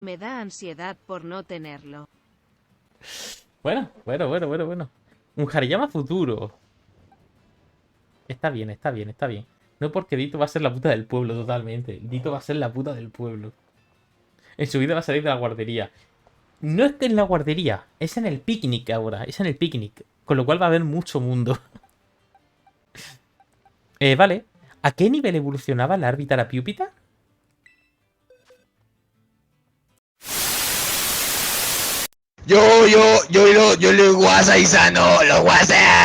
Me da ansiedad por no tenerlo. Bueno. Un Hariyama futuro. Está bien, está bien, está bien. No porque Dito va a ser la puta del pueblo totalmente. Dito va a ser la puta del pueblo. En su vida va a salir de la guardería. No es que en la guardería, es en el picnic ahora, es en el picnic. Con lo cual va a haber mucho mundo. Vale. ¿A qué nivel evolucionaba la árbitra piúpita? Yo, lo guasa y sano, lo guasa.